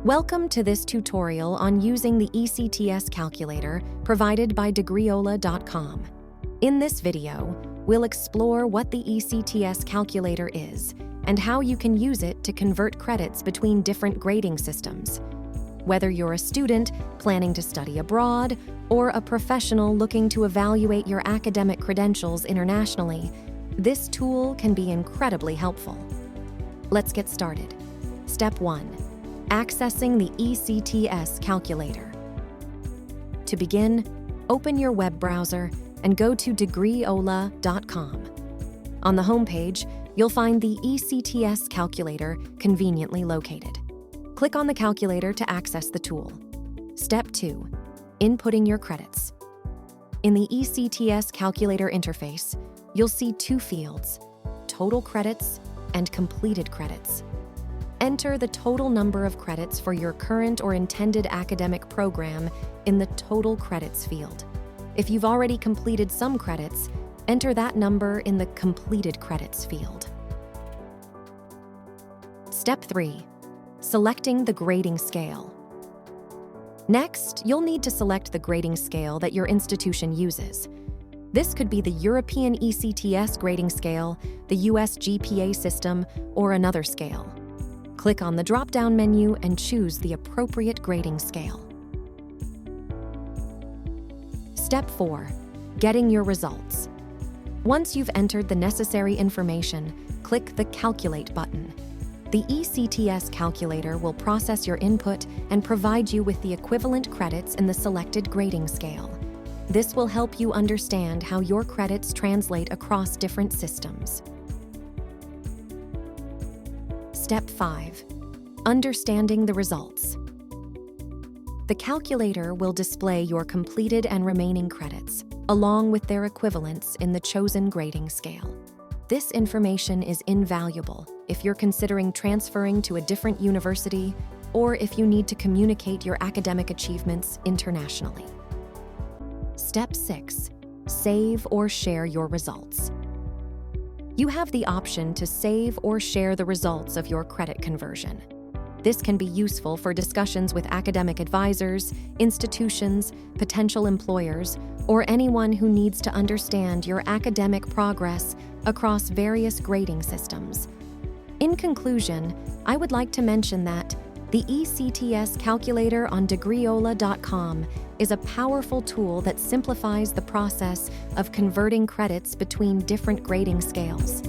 Welcome to this tutorial on using the ECTS calculator provided by degreeola.com. In this video, we'll explore what the ECTS calculator is and how you can use it to convert credits between different grading systems. Whether you're a student planning to study abroad or a professional looking to evaluate your academic credentials internationally, this tool can be incredibly helpful. Let's get started. Step 1. Accessing the ECTS calculator. To begin, open your web browser and go to degreeola.com. On the homepage, you'll find the ECTS calculator conveniently located. Click on the calculator to access the tool. Step 2. Inputting your credits. In the ECTS calculator interface, you'll see two fields: total credits and completed credits. Enter the total number of credits for your current or intended academic program in the Total Credits field. If you've already completed some credits, enter that number in the Completed Credits field. Step 3. Selecting the grading scale. Next, you'll need to select the grading scale that your institution uses. This could be the European ECTS grading scale, the US GPA system, or another scale. Click on the drop-down menu and choose the appropriate grading scale. Step 4. Getting your results. Once you've entered the necessary information, click the Calculate button. The ECTS calculator will process your input and provide you with the equivalent credits in the selected grading scale. This will help you understand how your credits translate across different systems. Step 5. Understanding the results. The calculator will display your completed and remaining credits, along with their equivalents in the chosen grading scale. This information is invaluable if you're considering transferring to a different university or if you need to communicate your academic achievements internationally. Step 6. Save or share your results. You have the option to save or share the results of your credit conversion. This can be useful for discussions with academic advisors, institutions, potential employers, or anyone who needs to understand your academic progress across various grading systems. In conclusion, I would like to mention that the ECTS calculator on degreeola.com is a powerful tool that simplifies the process of converting credits between different grading scales.